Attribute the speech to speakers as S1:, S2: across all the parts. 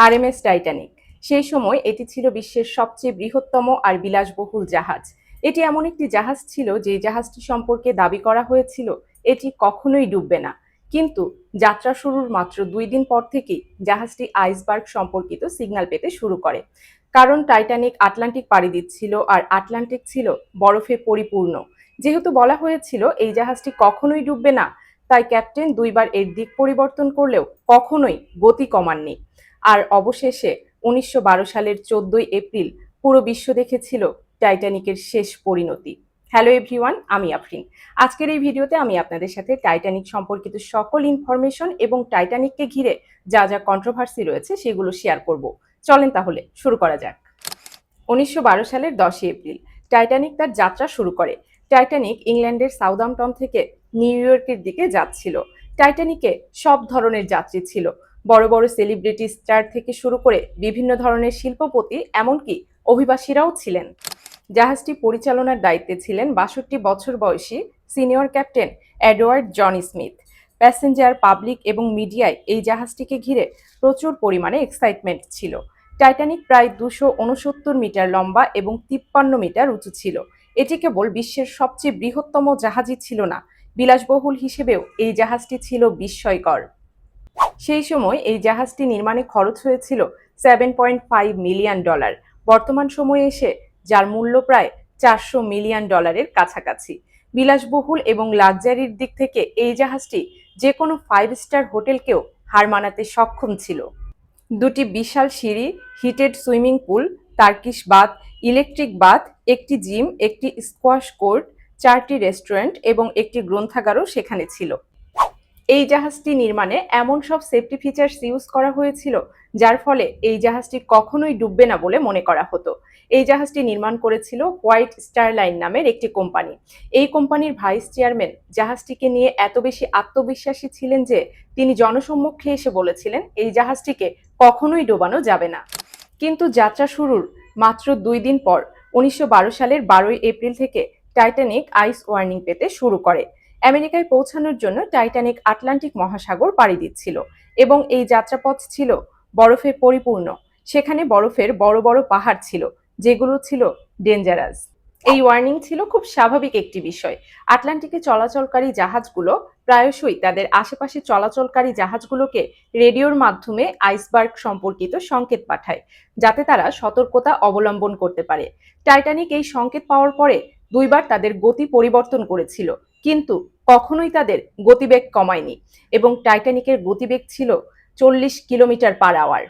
S1: RMS Titanic. সেই সময় এটি ছিল বিশ্বের সবচেয়ে বৃহত্তম আর বিলাসবহুল জাহাজ। এটি এমন একটি জাহাজ ছিল যে জাহাজটি সম্পর্কে দাবি করা হয়েছিল এটি কখনোই ডুববে না। কিন্তু যাত্রা শুরুর মাত্র 2 দিন পর থেকেই জাহাজটি আইসবার্গ সম্পর্কিত সিগন্যাল পেতে শুরু করে। কারণ টাইটানিক আটলান্টিক পাড়ি দিচ্ছিল আর আটলান্টিক ছিল বরফে পরিপূর্ণ। যেহেতু বলা হয়েছিল এই জাহাজটি কখনোই ডুববে না, তাই ক্যাপ্টেন 2বার এর দিক পরিবর্তন করলেও কখনোই গতি কমাননি। আর অবশেষে 1912 সালের 14 এপ্রিল পুরো বিশ্ব দেখেছিল টাইটানিকের শেষ পরিণতি। হ্যালো এভরিওয়ান, আমি আফরিন। আজকের এই ভিডিওতে আমি আপনাদের সাথে টাইটানিক সম্পর্কিত সকল ইনফরমেশন এবং টাইটানিককে ঘিরে যা যা কন্ট্রোভার্সি রয়েছে সেগুলো শেয়ার করব। চলেন তাহলে শুরু করা যাক। 1912 সালের 10 এপ্রিল টাইটানিক তার যাত্রা শুরু করে। টাইটানিক ইংল্যান্ডের সাউদাম্পটন থেকে নিউ ইয়র্কের দিকে যাচ্ছিল। টাইটানিকে সব ধরনের যাত্রী ছিল, বড় বড় সেলিব্রিটি স্টার থেকে শুরু করে বিভিন্ন ধরনের শিল্পপতি, এমনকি অভিবাসীরাও ছিলেন। জাহাজটি পরিচালনার দায়িত্বে ছিলেন 62 বছর বয়সী senior captain Edward John Smith. Passenger, public এবং মিডিয়ায় এই জাহাজটিকে ঘিরে প্রচুর পরিমাণে এক্সাইটমেন্ট ছিল। টাইটানিক প্রায় 269 মিটার লম্বা এবং 53 মিটার উঁচু ছিল। এটি কেবল বিশ্বের সবচেয়ে বৃহত্তম জাহাজই ছিল না, বিলাসবহুল হিসেবেও এই জাহাজটি ছিল বিস্ময়কর। সেই সময় এই জাহাজটি নির্মাণে খরচ হয়েছিল $7.5 মিলিয়ন, বর্তমান সময়ে এসে যার মূল্য প্রায় $400 মিলিয়ন কাছাকাছি। বিলাসবহুল এবং লাক্সারির দিক থেকে এই জাহাজটি যে কোনো 5 স্টার হোটেলকেও হার মানাতে সক্ষম ছিল। দুটি বিশাল সিঁড়ি, heated swimming pool, Turkish bath, electric bath, একটি জিম, একটি স্কোয়াশ কোর্ট, 4টি রেস্টুরেন্ট এবং একটি গ্রন্থাগারও সেখানে ছিল। এই জাহাজটি নির্মাণে এমন সব সেফটি ফিচার্স ইউজ করা হয়েছিল যার ফলে এই জাহাজটি কখনোই ডুববে না বলে মনে করা হতো। এই জাহাজটি নির্মাণ করেছিল হোয়াইট স্টার লাইন নামের একটি কোম্পানি। এই কোম্পানির ভাইস চেয়ারম্যান জাহাজটিকে নিয়ে এত বেশি আত্মবিশ্বাসী ছিলেন যে তিনি জনসম্মুখে এসে বলেছিলেন এই জাহাজটিকে কখনোই ডোবানো যাবে না। কিন্তু যাত্রা শুরুর মাত্র 2 দিন পর 1912 সালের 12 এপ্রিল থেকে টাইটানিক আইস ওয়ার্নিং পেতে শুরু করে। আমেরিকায় পৌঁছানোর জন্য টাইটানিক আটলান্টিক মহাসাগর পাড়ি দিচ্ছিল এবং এই যাত্রাপথ ছিল বরফে পরিপূর্ণ। সেখানে বরফের বড় বড় পাহাড় ছিল যেগুলো ছিল ডেঞ্জারাস। এই ওয়ার্নিং ছিল খুব স্বাভাবিক একটি বিষয়। আটলান্টিকে চলাচলকারী জাহাজগুলো প্রায়শই তাদের আশেপাশে চলাচলকারী জাহাজগুলোকে রেডিওর মাধ্যমে আইসবার্গ সম্পর্কিত সংকেত পাঠায়, যাতে তারা সতর্কতা অবলম্বন করতে পারে। টাইটানিক এই সংকেত পাওয়ার পরে 2বার তাদের গতি পরিবর্তন করেছিল, কিন্তু কখনোই তাদের গতিবেগ কমায়নি এবং টাইটানিকের গতিবেগ ছিল 40 কিলোমিটার/আওয়ার।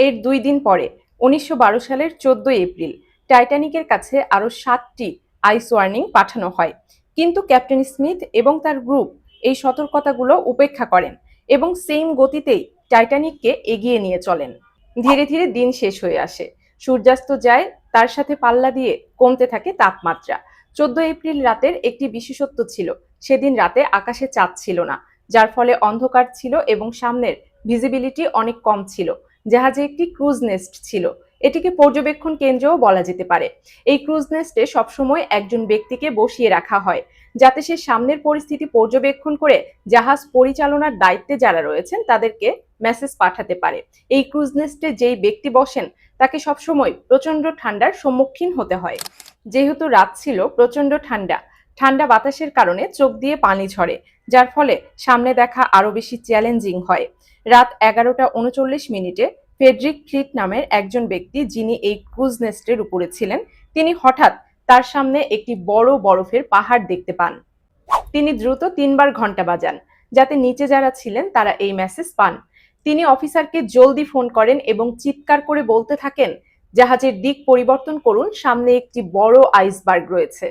S1: এর 2 দিন পরে 1912 সালের 14 এপ্রিল টাইটানিকের কাছে আরও 7টি আইস ওয়ার্নিং পাঠানো হয়, কিন্তু ক্যাপ্টেন স্মিথ এবং তার গ্রুপ এই সতর্কতাগুলো উপেক্ষা করেন এবং সেম গতিতেই টাইটানিককে এগিয়ে নিয়ে চলেন। ধীরে ধীরে দিন শেষ হয়ে আসে, সূর্যাস্ত যায়, তার সাথে পাল্লা দিয়ে কমতে থাকে তাপমাত্রা। 14 এপ্রিল রাতের একটি বিশেষত্ব ছিল, সেদিন রাতে আকাশে চাঁদ ছিল না, যার ফলে অন্ধকার ছিল এবং সামনের ভিজিবিলিটি অনেক কম ছিল। জাহাজে একটি ক্রুজ নেস্ট ছিল, এটিকে পর্যবেক্ষণ কেন্দ্রও বলা যেতে পারে। এই ক্রুজ নেস্টে সবসময় একজন ব্যক্তিকে বসিয়ে রাখা হয়, যাতে সে সামনের পরিস্থিতি পর্যবেক্ষণ করে জাহাজ পরিচালনার দায়িত্বে যারা রয়েছেন তাদেরকে মেসেজ পাঠাতে পারে। এই ক্রুজ নেস্টে যেই ব্যক্তি বসেন তাকে সবসময় প্রচন্ড ঠান্ডার সম্মুখীন হতে হয়। যেহেতু রাত ছিল, প্রচন্ড ঠান্ডা, ঠান্ডা বাতাসের কারণে চোখ দিয়ে পানি ঝরে, যার ফলে সামনে দেখা আরো বেশি চ্যালেঞ্জিং হয়। রাত 11টা 39 মিনিটে ফ্রেডরিক ফ্লিট নামের একজন ব্যক্তি, যিনি এই ক্রুজ নেস্টের উপরে ছিলেন, তিনি হঠাৎ তার সামনে একটি বড় বরফের পাহাড় দেখতে পান। তিনি দ্রুত 3বার ঘন্টা বাজান যাতে নিচে যারা ছিলেন তারা এই মেসেজ পান। তিনি অফিসারকে জলদি ফোন করেন এবং চিৎকার করে বলতে থাকেন, জাহাজের দিক পরিবর্তন করুন, সামনে একটি বড় আইসবার্গ রয়েছে।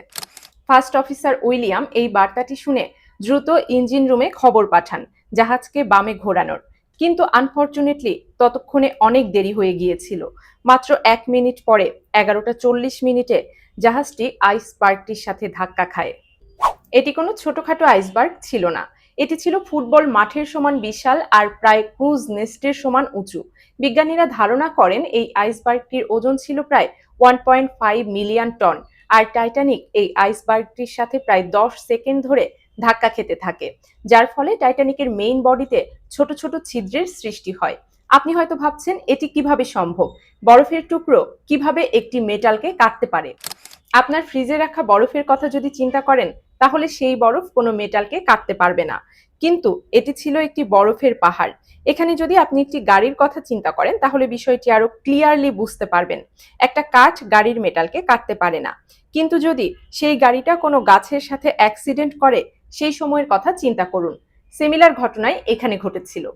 S1: ফার্স্ট অফিসার উইলিয়াম এই বার্তাটি শুনে দ্রুত ইঞ্জিন রুমে খবর পাঠান জাহাজকে বামে ঘোরানোর, কিন্তু আনফরচুনেটলি ততক্ষণে অনেক দেরি হয়ে গিয়েছিল। মাত্র 1 মিনিট পরে 11টা 40 মিনিটে জাহাজটি আইসবার্গটির সাথে ধাক্কা খায়। এটি কোনো ছোটখাটো আইসবার্গ ছিল না, এটি ছিল ফুটবল মাঠের সমান বিশাল আর প্রায় ক্রুজ নেস্টের সমান উঁচু। বিজ্ঞানীরা ধারণা করেন এই আইসবার্গটির ওজন ছিল প্রায় 1.5 মিলিয়ন টন, আর টাইটানিক এই আইসবার্গটির সাথে প্রায় 10 সেকেন্ড ধরে ধাক্কা খেতে থাকে, যার ফলে টাইটানিকের মেইন বডিতে ছোট ছোট ছিদ্রের সৃষ্টি হয়। আপনি হয়তো ভাবছেন এটি কিভাবে সম্ভব, বরফের টুকরো কিভাবে একটি মেটালকে কাটতে পারে। আপনার ফ্রিজে রাখা বরফের কথা যদি চিন্তা করেন, তাহলে সেই বরফ কোনো মেটালকে কাটতে পারবে না। কিন্তু এটি ছিল একটি বরফের পাহাড়। এখানে যদি আপনি একটি গাড়ির কথা চিন্তা করেন, তাহলে বিষয়টি আরো ক্লিয়ারলি বুঝতে পারবেন। একটা কাঠ গাড়ির মেটালকে কাটতে পারে না, কিন্তু যদি সেই গাড়িটা কোনো গাছের সাথে অ্যাক্সিডেন্ট করে, সেই সময়ের কথা চিন্তা করুন। সিমিলার ঘটনাই এখানে ঘটেছিল।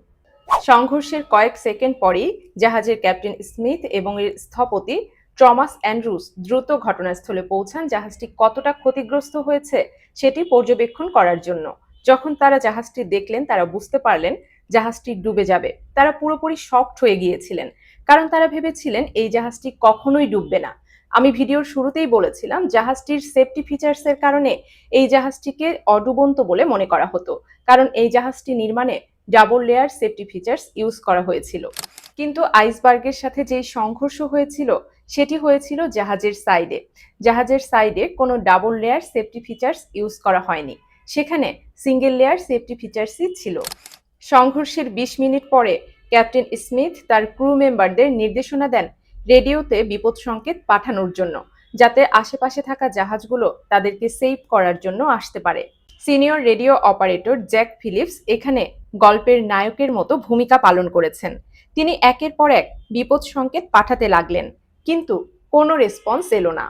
S1: সংঘর্ষের কয়েক সেকেন্ড পরেই জাহাজের ক্যাপ্টেন স্মিথ এবং এর স্থপতি টমাস অ্যান্ড্রুস দ্রুত ঘটনাস্থলে পৌঁছান জাহাজটি কতটা ক্ষতিগ্রস্ত হয়েছে সেটি পর্যবেক্ষণ করার জন্য। যখন তারা জাহাজটি দেখলেন, তারা বুঝতে পারলেন জাহাজটি ডুবে যাবে। তারা পুরোপুরি শকড হয়ে গিয়েছিলেন, কারণ তারা ভেবেছিলেন এই জাহাজটি কখনোই ডুববে না। আমি ভিডিওর শুরুতেই বলেছিলাম, জাহাজটির সেফটি ফিচার্সের কারণে এই জাহাজটিকে অডুবন্ত বলে মনে করা হতো, কারণ এই জাহাজটি নির্মাণে double layer safety features use করা হয়েছিল। কিন্তু আইসবার্গের সাথে যেই সংঘর্ষ হয়েছিল, সেটি হয়েছিল জাহাজের সাইডে। জাহাজের সাইডে কোনো double layer safety features use করা হয়নি, সেখানে সিঙ্গেল লেয়ার সেফটি ফিচার্সই ছিল। সংঘর্ষের 20 মিনিট পরে ক্যাপ্টেন স্মিথ তার ক্রু মেম্বারদের নির্দেশনা দেন রেডিওতে বিপদ সংকেত পাঠানোর জন্য, যাতে আশেপাশে থাকা জাহাজগুলো তাদেরকে সেভ করার জন্য আসতে পারে। Senior radio operator Jack Philips এখানে গল্পের নায়কের মতো ভূমিকা পালন করেছেন। তিনি একের পর এক বিপদ সংকেত পাঠাতে লাগলেন, কিন্তু কোনো রেসপন্স এলো না।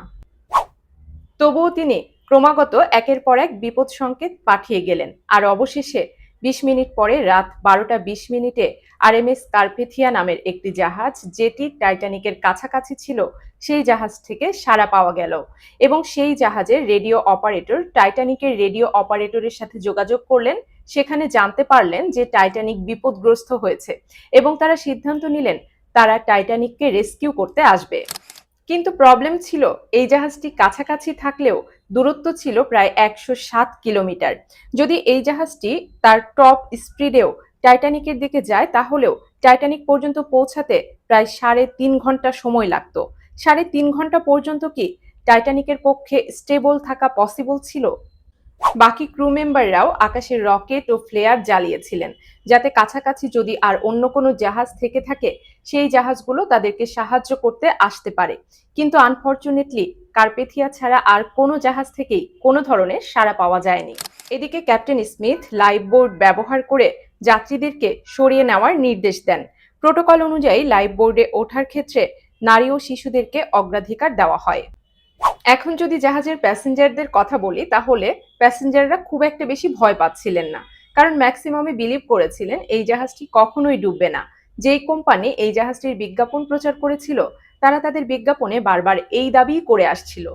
S1: তবুও তিনি ক্রমাগত একের পর এক বিপদ সংকেত পাঠিয়ে গেলেন, আর অবশেষে 20 মিনিট পরে রাত 12:20 আরএমএস কার্পেথিয়া নামের একটি জাহাজ, যেটি টাইটানিকের কাছাকাছি ছিল, সেই জাহাজ থেকে সাড়া পাওয়া গেল এবং সেই জাহাজের রেডিও অপারেটর টাইটানিকের রেডিও অপারেটরের সাথে যোগাযোগ করলেন। সেখানে জানতে পারলেন যে টাইটানিক বিপদগ্রস্ত হয়েছে এবং তারা সিদ্ধান্ত নিলেন তারা টাইটানিককে রেস্কিউ করতে আসবে। কিন্তু প্রবলেম ছিল, এই জাহাজটি কাছাকাছি থাকলেও দূরত্ব ছিল প্রায় 107 কিলোমিটার। যদি এই জাহাজটি তার টপ স্পিডেও টাইটানিকের দিকে যায়, তাহলেও টাইটানিক পর্যন্ত পৌঁছাতে প্রায় 3.5 ঘন্টা সময় লাগতো। 3.5 ঘন্টা পর্যন্ত কি টাইটানিকের পক্ষে স্টেবল থাকা পসিবল ছিল? বাকি ক্রু মেম্বাররাও আকাশের রকেট ও ফ্লেয়ার জ্বালিয়েছিলেন, যাতে কাছাকাছি যদি আর অন্য কোনো জাহাজ থেকে থাকে, সেই জাহাজগুলো তাদেরকে সাহায্য করতে আসতে পারে। কিন্তু আনফরচুনেটলি কার্পেথিয়া ছাড়া আর কোনো জাহাজ থেকেই কোনো ধরনের সাড়া পাওয়া যায়নি। এদিকে ক্যাপ্টেন স্মিথ লাইফ বোর্ড ব্যবহার করে যাত্রীদেরকে সরিয়ে নেওয়ার নির্দেশ দেন। প্রোটোকল অনুযায়ী লাইফ বোর্ডে ওঠার ক্ষেত্রে নারী ও শিশুদেরকে অগ্রাধিকার দেওয়া হয়। এখন যদি জাহাজের প্যাসেঞ্জারদের কথা বলি, তাহলে প্যাসেঞ্জাররা খুব একটা বেশি ভয় পাচ্ছিলেন না, কারণ ম্যাক্সিমামে বিলিভ করেছিলেন এই জাহাজটি কখনোই ডুববে না। যেই কোম্পানি এই জাহাজটির বিজ্ঞাপন প্রচার করেছিল, তারা তাদের বিজ্ঞাপনে বারবার এই দাবি করে আসছিল।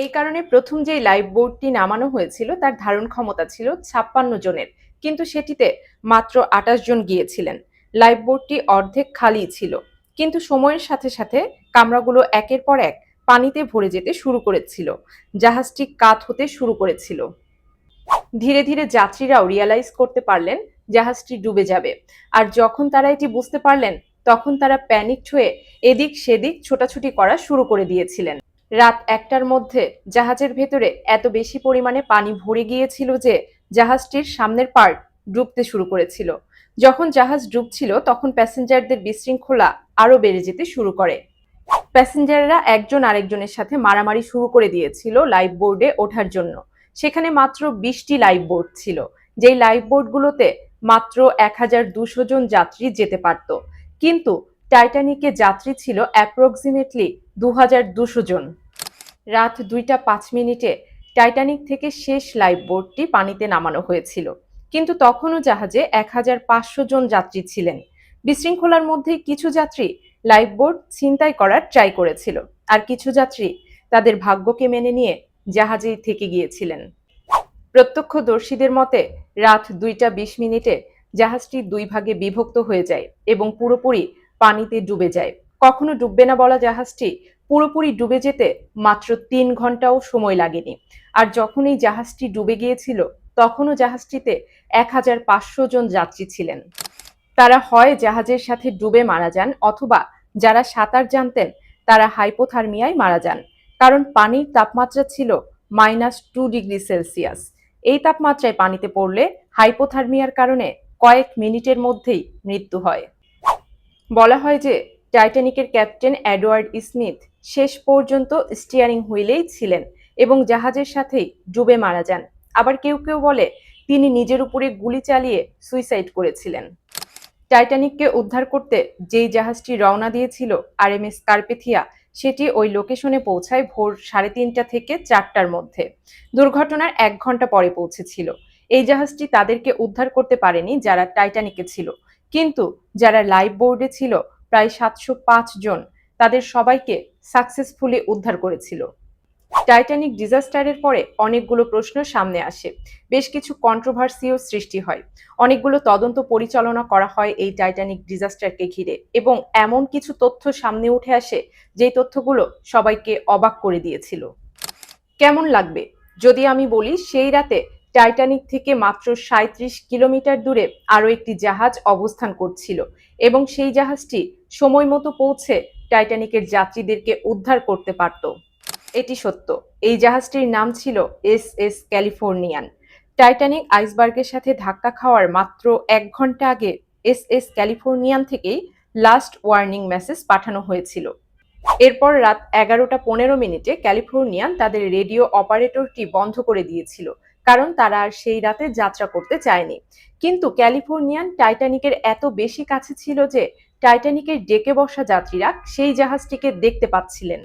S1: এই কারণে প্রথম যেই লাইফ বোটটি নামানো হয়েছিল, তার ধারণ ক্ষমতা ছিল 56 জনের, কিন্তু সেটিতে মাত্র 28 জন গিয়েছিলেন। লাইফ বোটটি অর্ধেক খালি ছিল, কিন্তু সময়ের সাথে সাথে কামরাগুলো একের পর এক পানিতে ভরে যেতে শুরু করেছিল। জাহাজটি কাত হতে শুরু করেছিল। ধীরে ধীরে যাত্রীরাও রিয়ালাইজ করতে পারলেন জাহাজটি ডুবে যাবে, আর যখন তারা এটি বুঝতে পারলেন, তখন তারা প্যানিকড হয়ে এদিক সেদিক ছোটাছুটি করা শুরু করে দিয়েছিলেন। রাত 1টার মধ্যে জাহাজের ভেতরে এত বেশি পরিমাণে পানি ভরে গিয়েছিল যে জাহাজটির সামনের পার্ট ডুবতে শুরু করেছিল। যখন জাহাজ ডুবছিল, তখন প্যাসেঞ্জারদের বিশৃঙ্খলা আরো বেড়ে যেতে শুরু করে। প্যাসেঞ্জাররা একজন আরেকজনের সাথে মারামারি শুরু করে দিয়েছিল লাইফ বোর্ডে ওঠার জন্য। সেখানে মাত্র 20টি লাইফ বোর্ড ছিল, যেই লাইফ বোর্ডগুলোতে মাত্র 1200 জন যাত্রী যেতে পারত, কিন্তু টাইটানিকে যাত্রী ছিল অ্যাপ্রক্সিমেটলি 2200 জন। রাত 2:05 টাইটানিক থেকে শেষ লাইফ বোটটি পানিতে নামানো হয়েছিল, কিন্তু তখনও জাহাজে 1500 জন যাত্রী ছিলেন। বিশৃঙ্খলার মধ্যে কিছু যাত্রী লাইফ বোট ছিনতাই করার ট্রাই করেছিল, আর কিছু যাত্রী তাদের ভাগ্যকে মেনে নিয়ে জাহাজেই থেকে গিয়েছিলেন। প্রত্যক্ষদর্শীদের মতে রাত 2:20 জাহাজটি 2 ভাগে বিভক্ত হয়ে যায় এবং পুরোপুরি পানিতে ডুবে যায়। কখনো ডুববে না বলা জাহাজটি পুরোপুরি ডুবে যেতে মাত্র 3 ঘন্টাও সময় লাগেনি। আর যখন এই জাহাজটি ডুবে গিয়েছিল, তখনও জাহাজটিতে 1500 জন যাত্রী ছিলেন। তারা হয় জাহাজের সাথে ডুবে মারা যান, অথবা যারা সাঁতার জানতেন তারা হাইপোথার্মিয়ায় মারা যান, কারণ পানির তাপমাত্রা ছিল -2°C। এই তাপমাত্রায় পানিতে পড়লে হাইপোথার্মিয়ার কারণে কয়েক মিনিটের মধ্যেই মৃত্যু হয়। বলা হয় যে টাইটানিকের ক্যাপ্টেন এডওয়ার্ড স্মিথ শেষ পর্যন্ত স্টিয়ারিং হুইলেই ছিলেন এবং জাহাজের সাথেই ডুবে মারা যান। আবার কেউ কেউ বলে তিনি নিজের উপরে গুলি চালিয়ে সুইসাইড করেছিলেন। টাইটানিককে উদ্ধার করতে যেই জাহাজটি রওনা দিয়েছিল আরএমএস কার্পেথিয়া, সেটি ওই লোকেশনে পৌঁছায় ভোর 3:30 থেকে 4টার মধ্যে। দুর্ঘটনার 1 ঘন্টা পরে পৌঁছেছিল। এই জাহাজটি তাদেরকে উদ্ধার করতে পারেনি যারা টাইটানিকে ছিল, কিন্তু যারা লাইফ বোর্ডে ছিল প্রায় 705 জন, তাদের সবাইকে সাকসেসফুলি উদ্ধার করেছিল। টাইটানিক ডিজাস্টারের পরে অনেকগুলো প্রশ্ন সামনে আসে, বেশ কিছু কন্ট্রোভার্সিও সৃষ্টি হয়। অনেকগুলো তদন্ত পরিচালনা করা হয় এই টাইটানিক ডিজাস্টারকে ঘিরে এবং এমন কিছু তথ্য সামনে উঠে আসে যেই তথ্যগুলো সবাইকে অবাক করে দিয়েছিল। কেমন লাগবে যদি আমি বলি সেই রাতে টাইটানিক থেকে মাত্র 37 কিলোমিটার দূরে আরও একটি জাহাজ অবস্থান করছিল এবং সেই জাহাজটি সময় মতো পৌঁছে টাইটানিকের যাত্রীদেরকে উদ্ধার করতে পারত। এটি সত্য। এই জাহাজটির নাম ছিল এসএস ক্যালিফোর্নিয়ান। টাইটানিক আইসবার্গের সাথে ধাক্কা খাওয়ার মাত্র 1 ঘন্টা আগে এসএস ক্যালিফোর্নিয়ান থেকেই লাস্ট ওয়ার্নিং মেসেজ পাঠানো হয়েছিল। এরপর রাত 11টা 15 মিনিটে ক্যালিফোর্নিয়ান তাদের রেডিও অপারেটরটি বন্ধ করে দিয়েছিল, কারণ তারা আর সেই রাতে যাত্রা করতে চায়নি। কিন্তু ক্যালিফোর্নিয়ান টাইটানিকের এত বেশি কাছে ছিল যে টাইটানিকের ডেকে বসা যাত্রীরা সেই জাহাজটিকে দেখতে পাচ্ছিলেন।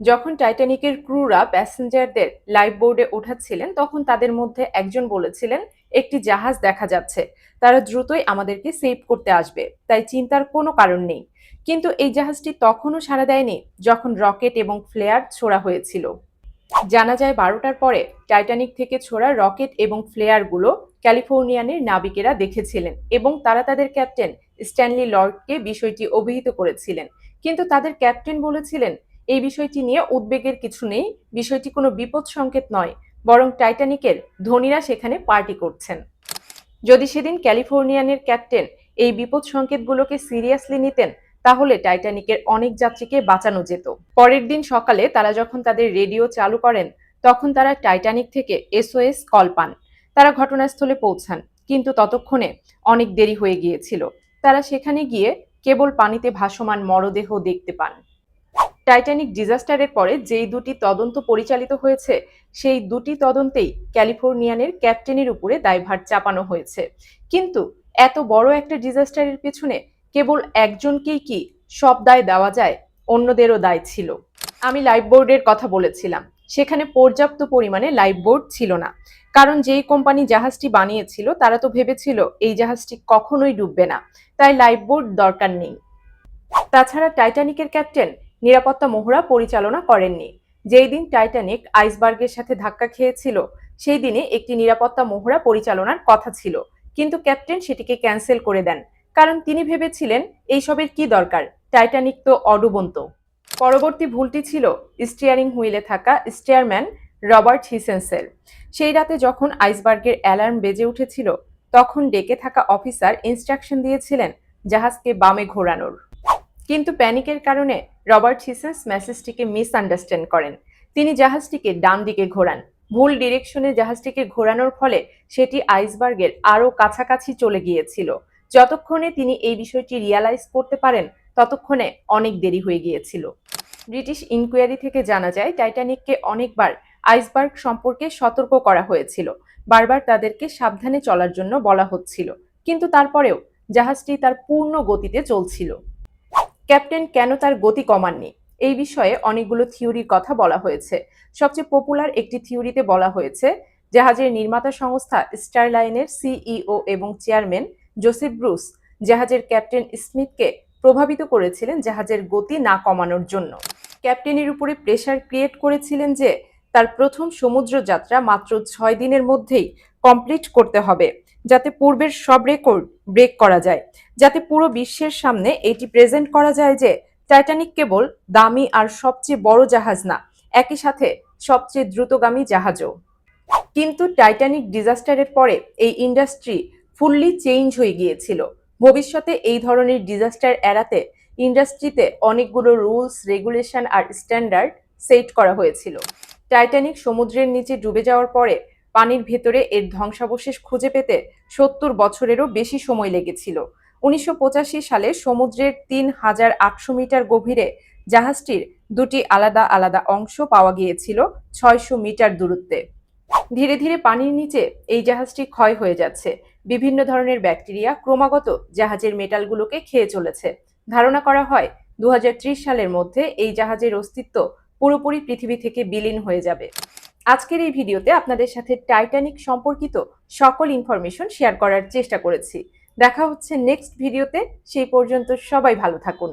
S1: যখন টাইটানিকের ক্রুরা প্যাসেঞ্জারদের লাইফ বোর্ডে ওঠাচ্ছিলেন, তখন তাদের মধ্যে একজন বলেছিলেন, একটি জাহাজ দেখা যাচ্ছে, তারা দ্রুতই আমাদেরকে সেভ করতে আসবে, তাই চিন্তার কোনো কারণ নেই। কিন্তু এই জাহাজটি তখনও সাড়া দেয়নি যখন রকেট এবং ফ্লেয়ার ছোড়া হয়েছিল। জানা যায় 12টার পরে টাইটানিক থেকে ছোড়া রকেট এবং ফ্লেয়ারগুলো ক্যালিফোর্নিয়ানের নাবিকেরা দেখেছিলেন এবং তারা তাদের ক্যাপ্টেন স্ট্যানলি লর্ডকে বিষয়টি অভিহিত করেছিলেন। কিন্তু তাদের ক্যাপ্টেন বলেছিলেন, এই বিষয়টি নিয়ে উদ্বেগের কিছু নেই, বিষয়টি কোনো বিপদ সংকেত নয়, বরং টাইটানিকের ধনীরা সেখানে পার্টি করছেন। যদি সেদিন ক্যালিফোর্নিয়ানের ক্যাপ্টেন এই বিপদ সংকেতগুলোকে সিরিয়াসলি নিতেন, তাহলে টাইটানিকের অনেক যাত্রীকে বাঁচানো যেত। পরের দিন সকালে তারা যখন তাদের রেডিও চালু করেন, তখন তারা টাইটানিক থেকে এসওএস কল পান। তারা ঘটনাস্থলে পৌঁছান, কিন্তু ততক্ষণে অনেক দেরি হয়ে গিয়েছিল। তারা সেখানে গিয়ে কেবল পানিতে ভাসমান মরদেহ দেখতে পান। টাইটানিক ডিজাস্টারের পরে যেই দুটি তদন্ত পরিচালিত হয়েছে, সেই দুটি তদন্তেই ক্যালিফোর্নিয়ানের ক্যাপ্টেনের উপরে দায়ভার চাপানো হয়েছে। কিন্তু এত বড় একটা ডিজাস্টারের পেছনে কেবল একজনকেই কি সব দায় দেওয়া যায়? অন্যদেরও দায় ছিল। আমি লাইফ বোর্ডের কথা বলেছিলাম, সেখানে পর্যাপ্ত পরিমাণে লাইফ বোর্ড ছিল না, কারণ যেই কোম্পানি জাহাজটি বানিয়েছিল তারা তো ভেবেছিল এই জাহাজটি কখনোই ডুববে না, তাই লাইফ বোর্ড দরকার নেই। তাছাড়া টাইটানিকের ক্যাপ্টেন নিরাপত্তা মহড়া পরিচালনা করেননি। যেই দিন টাইটানিক আইসবার্গের সাথে ধাক্কা খেয়েছিল, সেই দিনে একটি নিরাপত্তা মহড়া পরিচালনার কথা ছিল, কিন্তু ক্যাপ্টেন সেটিকে ক্যান্সেল করে দেন, কারণ তিনি ভেবেছিলেন এইসবের কি দরকার, টাইটানিক তো অডুবন্ত। পরবর্তী ভুলটি ছিল স্টিয়ারিং হুইলে থাকা স্টিয়ারম্যান রবার্ট হিসেন্সের। সেই রাতে যখন আইসবার্গের অ্যালার্ম বেজে উঠেছিল, তখন ডেকে থাকা অফিসার ইনস্ট্রাকশন দিয়েছিলেন জাহাজকে বামে ঘোরানোর। কিন্তু প্যানিকের কারণে রবার্ট হিসেন্স মেসেজটিকে মিসআন্ডারস্ট্যান্ড করেন। তিনি জাহাজটিকে ডান দিকে ঘোরান। ভুল ডিরেকশনে জাহাজটিকে ঘোরানোর ফলে সেটি আইসবার্গের আরও কাছাকাছি চলে গিয়েছিল। যতক্ষণে তিনি এই বিষয়টি রিয়ালাইজ করতে পারেন, ততক্ষণে অনেক দেরি হয়ে গিয়েছিল। ব্রিটিশ ইনকোয়ারি থেকে জানা যায় টাইটানিককে অনেকবার আইসবার্গ সম্পর্কে সতর্ক করা হয়েছিল, বারবার তাদেরকে সাবধানে চলার জন্য বলা হচ্ছিল, কিন্তু তারপরেও জাহাজটি তার পূর্ণ গতিতে চলছিল। ক্যাপ্টেন কেন তার গতি কমাননি, এই বিষয়ে অনেকগুলো থিওরির কথা বলা হয়েছে। সবচেয়ে পপুলার একটি থিওরিতে বলা হয়েছে জাহাজের নির্মাতা সংস্থা স্টারলাইনের সিইও এবং চেয়ারম্যান জোসেফ ব্রুস জাহাজের ক্যাপ্টেন স্মিথকে প্রভাবিত করেছিলেন জাহাজের গতি না কমানোর জন্য। ক্যাপ্টেনের উপরে প্রেশার ক্রিয়েট করেছিলেন যে তার প্রথম সমুদ্র যাত্রা মাত্র 6 দিনের মধ্যেই কমপ্লিট করতে হবে, যাতে পূর্বের সব রেকর্ড ব্রেক করা যায়, যাতে পুরো বিশ্বের সামনে এটি প্রেজেন্ট করা যায় যে টাইটানিক কেবল দামি আর সবচেয়ে বড় জাহাজ না, একই সাথে সবচেয়ে দ্রুতগামী জাহাজও। কিন্তু টাইটানিক ডিজাস্টারের পরে এই ইন্ডাস্ট্রি ফুললি চেঞ্জ হয়ে গিয়েছিল। ভবিষ্যতে এই ধরনের ডিজাস্টার এড়াতে ইন্ডাস্ট্রিতে অনেকগুলো রুলস, রেগুলেশন আর স্ট্যান্ডার্ড সেট করা হয়েছিল। টাইটানিক সমুদ্রের নিচে ডুবে যাওয়ার পরে পানির ভেতরে এর ধ্বংসাবশেষ খুঁজে পেতে 70 বছরেরও বেশি সময় লেগেছিল। 1985 সালে সমুদ্রের ৩,৮০০ মিটার গভীরে জাহাজটির দুটি আলাদা আলাদা অংশ পাওয়া গিয়েছিল ৬০০ মিটার দূরত্বে। ধীরে ধীরে পানির নিচে এই জাহাজটি ক্ষয় হয়ে যাচ্ছে। বিভিন্ন ধরনের ব্যাকটেরিয়া ক্রমাগত জাহাজের মেটালগুলোকে খেয়ে চলেছে। ধারণা করা হয় 2030 সালের মধ্যে এই জাহাজের অস্তিত্ব পুরোপুরি পৃথিবী থেকে বিলীন হয়ে যাবে। আজকের এই ভিডিওতে আপনাদের সাথে টাইটানিক সম্পর্কিত সকল ইনফরমেশন শেয়ার করার চেষ্টা করেছি। দেখা হচ্ছে নেক্সট ভিডিওতে। সেই পর্যন্ত সবাই ভালো থাকুন।